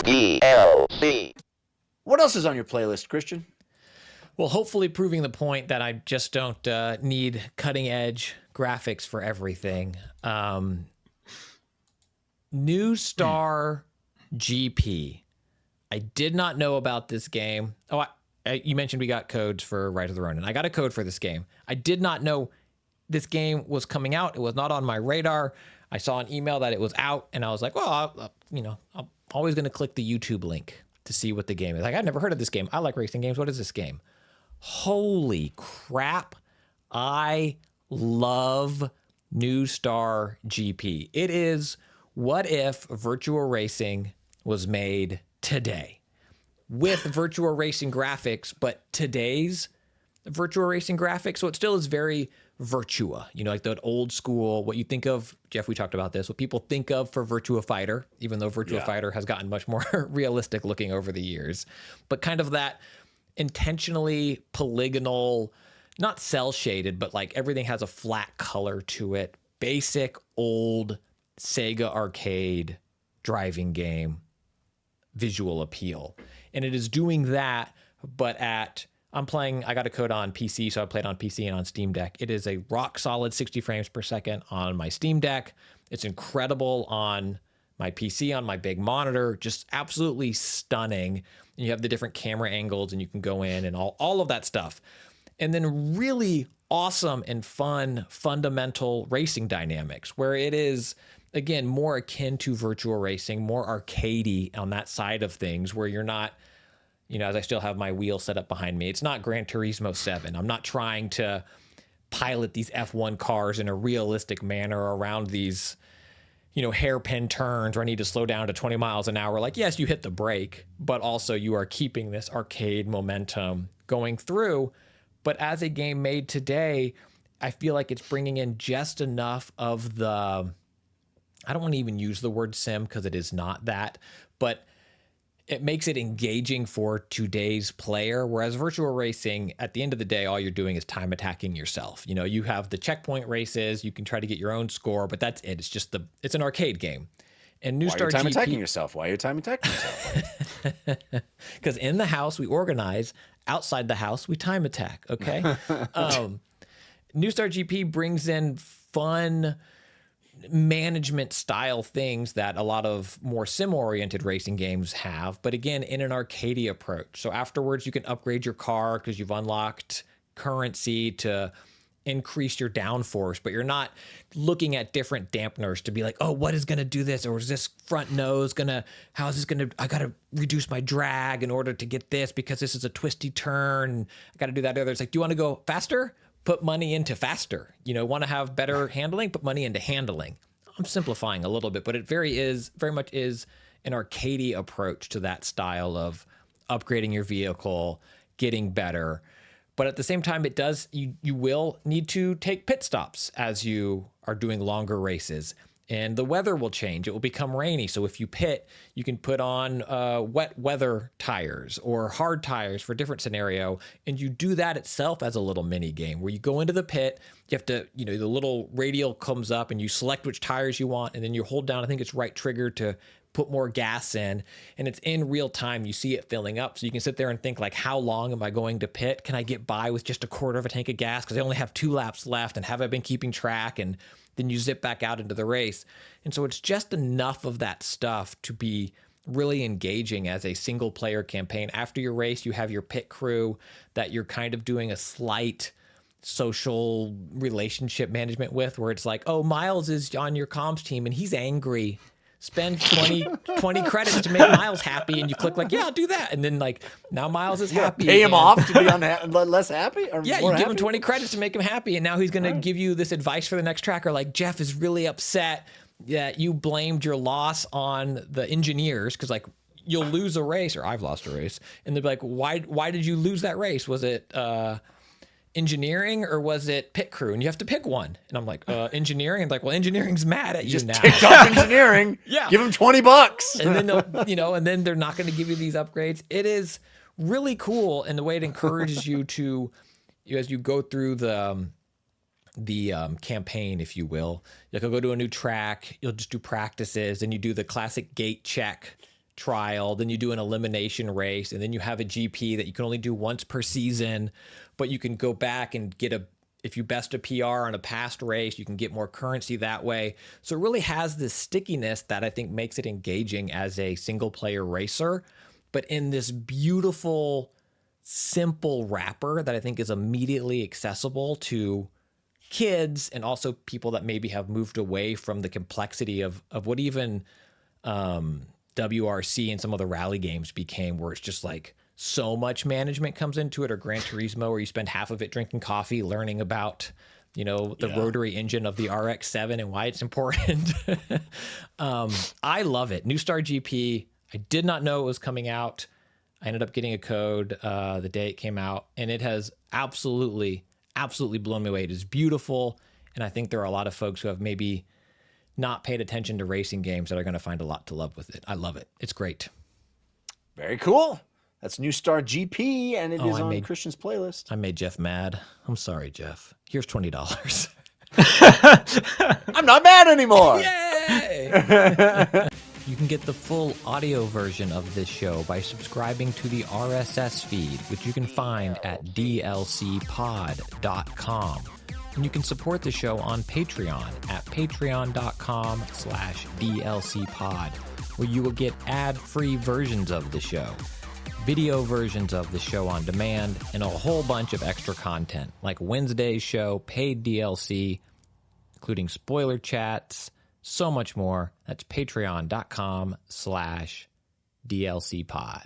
DLC. What else is on your playlist, Christian? Well, hopefully proving the point that I just don't need cutting edge graphics for everything. New Star GP. I did not know about this game. Oh, you mentioned we got codes for Rise of the Ronin. I got a code for this game. I did not know this game was coming out. It was not on my radar. I saw an email that it was out, and I was like, well, I'm always going to click the YouTube link to see what the game is. Like, I've never heard of this game. I like racing games. What is this game? Holy crap. I love New Star GP. It is what if virtual racing was made today with virtual racing graphics, but today's virtual racing graphics. So it still is very Virtua, like the old school, what you think of, Jeff, we talked about this, what people think of for Virtua Fighter, even though Virtua Fighter has gotten much more realistic looking over the years, but kind of that intentionally polygonal, not cell shaded, but like everything has a flat color to it. Basic old Sega arcade driving game visual appeal. And it is doing that, but I got a code on PC, so I played on PC and on Steam Deck. It is a rock solid 60 frames per second on my Steam Deck. It's incredible on my PC, on my big monitor, just absolutely stunning. And you have the different camera angles and you can go in and all of that stuff. And then really awesome and fun fundamental racing dynamics where it is, again, more akin to virtual racing, more arcadey on that side of things where you're not, as I still have my wheel set up behind me, it's not Gran Turismo 7. I'm not trying to pilot these F1 cars in a realistic manner around these, hairpin turns where I need to slow down to 20 miles an hour. Like, yes, you hit the brake, but also you are keeping this arcade momentum going through. But as a game made today, I feel like it's bringing in just enough of the, I don't want to even use the word sim because it is not that, but it makes it engaging for today's player. Whereas virtual racing, at the end of the day, all you're doing is time attacking yourself. You have the checkpoint races, you can try to get your own score, but that's it. It's just it's an arcade game. And New Star GP. Why are you time attacking yourself? Why are you time attacking yourself? Because in the house we organize, outside the house we time attack. Okay. New Star GP brings in fun management style things that a lot of more sim-oriented racing games have, but again, in an arcadey approach. So afterwards, you can upgrade your car because you've unlocked currency to increase your downforce, but you're not looking at different dampeners to be like, oh, what is going to do this? Or is this front nose how is this going to, I got to reduce my drag in order to get this because this is a twisty turn. I got to do that other. It's like, do you want to go faster? Put money into faster. Want to have better handling? Put money into handling. I'm simplifying a little bit, but it very much is an arcadey approach to that style of upgrading your vehicle, getting better. But at the same time, it does, you will need to take pit stops as you are doing longer races. And the weather will change. It will become rainy. So if you pit, you can put on wet weather tires or hard tires for a different scenario. And you do that itself as a little mini game where you go into the pit, you have to, the little radial comes up and you select which tires you want. And then you hold down, I think it's right trigger to put more gas in, and it's in real time. You see it filling up. So you can sit there and think like, how long am I going to pit? Can I get by with just a quarter of a tank of gas? Because I only have 2 laps left, and have I been keeping track? And then you zip back out into the race. And so it's just enough of that stuff to be really engaging as a single player campaign. After your race, you have your pit crew that you're kind of doing a slight social relationship management with, where it's like, oh, Miles is on your comms team and he's angry. Spend 20 credits to make Miles happy, and you click like, yeah, I'll do that. And then like, now Miles is happy. Pay him off to be less happy? Or yeah, more you give happy? him 20 credits to make him happy, and now he's going to give you this advice for the next tracker. Like, Jeff is really upset that you blamed your loss on the engineers, because like, you'll lose a race, or I've lost a race, and they'll be like, why did you lose that race? Was it engineering or was it pit crew? And you have to pick one. And I'm like, engineering. And like, well, engineering's mad at you just now. Ticked off engineering. Yeah. Give him $20. And then they'll, and then they're not going to give you these upgrades. It is really cool. And the way it encourages you to, as you go through the campaign, if you will, like you'll go to a new track, you'll just do practices, and you do the classic gate check trial, then you do an elimination race, and then you have a GP that you can only do once per season, but you can go back and get if you best a PR on a past race, you can get more currency that way. So it really has this stickiness that I think makes it engaging as a single player racer, but in this beautiful, simple wrapper that I think is immediately accessible to kids and also people that maybe have moved away from the complexity of what even WRC and some of the rally games became, where it's just like so much management comes into it, or Gran Turismo, where you spend half of it drinking coffee, learning about, the rotary engine of the RX-7 and why it's important. I love it. New Star GP. I did not know it was coming out. I ended up getting a code the day it came out, and it has absolutely blown me away. It is beautiful, and I think there are a lot of folks who have maybe not paid attention to racing games that are going to find a lot to love with it. I love it. It's great. Very cool. That's New Star GP, and it is on Christian's playlist. I made Jeff mad. I'm sorry, Jeff. Here's $20. I'm not mad anymore. Yay! You can get the full audio version of this show by subscribing to the RSS feed, which you can find at dlcpod.com. And you can support the show on Patreon at patreon.com/dlcpod, where you will get ad-free versions of the show, video versions of the show on demand, and a whole bunch of extra content, like Wednesday's show, paid DLC, including spoiler chats, so much more. That's patreon.com/dlcpod.